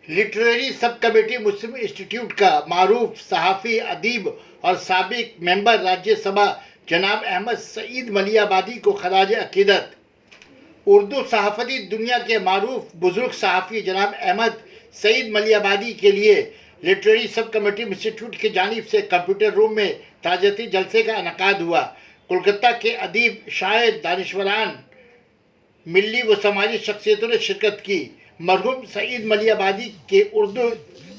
Literary sub committee मुस्लिम institute का मारूफ सहाफ़ी, अदीब और साबिक मेंबर राज्यसभा जनाब अहमद सईद मलियाबादी को खराज अकीदत। उर्दू सहाफ़ती दुनिया के मारूफ बुज़ुर्ग सहाफ़ी जनाब अहमद सईद मलियाबादी के लिए लिटरेरी सब कमेटी इंस्टीट्यूट की जानिब से कंप्यूटर रूम में ताज़ियती जलसे का इनेकाद हुआ। कोलकाता के अदीब, शायर, दानिशवरान, मिली व समाजी शख्सियतों ने शिरकत की। मरहूम सईद मलियाबादी के उर्दू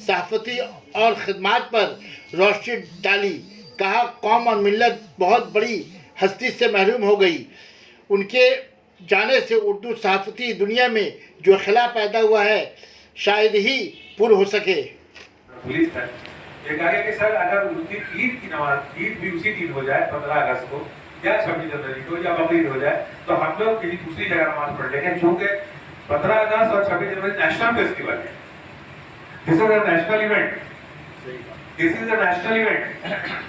सहाफ़ती और ख़िदमात पर रोशनी डाली। कहा, कौम और मिल्लत बहुत बड़ी हस्ती से महरूम हो गई। उनके जाने से उर्दू सहाफ़ती दुनिया में जो खला पैदा हुआ है शायद ही पूर्ण हो सके। पुलिस है ये कहे कि सर अगर उस दिन ईद की नमाज, ईद भी उसी दिन हो जाए 15 अगस्त को या 26 जनवरी को या बकरीद हो जाए तो हम लोग किसी दूसरी जगह नमाज पढ़ लेंगे, क्योंकि 15 अगस्त और 26 जनवरी नेशनल फेस्टिवल है। This is a national event, this is a national event.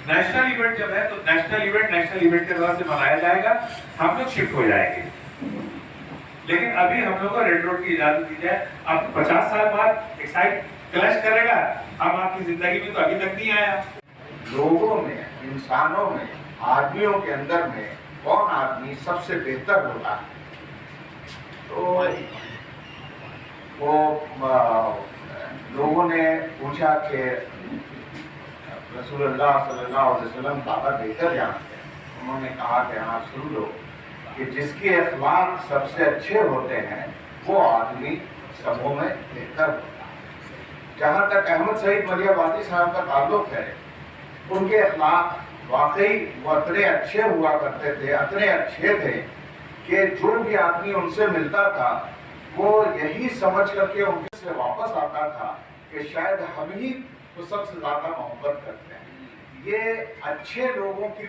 National event जब है तो नेशनल इवेंट के तरह से मनाया जाएगा, हम लोग शिफ्ट हो जाएंगे। लेकिन अभी हम लोग को रेड रोड की इजाजत दी जाए। अब 50 साल बाद एक साइड क्लैश करेगा, अब आपकी जिंदगी में तो अभी तक नहीं आया। लोगों में, इंसानों में, आदमियों के अंदर में कौन आदमी सबसे बेहतर होता है, तो वो लोगों ने पूछा कि रसूलुल्लाह सल्लल्लाहु अलैहि वसल्लम ज़्यादा बेहतर जानते हैं। उन्होंने कहा कि हाँ, सुन लो कि जिसके अखलाक सबसे अच्छे होते हैं वो आदमी सबों में बेहतर होता है। जहाँ तक अहमद सईद मलियाबादी साहब का ताल्लुक है, उनके अखलाक वाकई वो इतने अच्छे हुआ करते थे, इतने अच्छे थे कि जो भी आदमी उनसे मिलता था वो यही समझ करके उनके से वापस आता था कि शायद हम ही तो सबसे ज्यादा मोहब्बत करते हैं। ये अच्छे लोगों की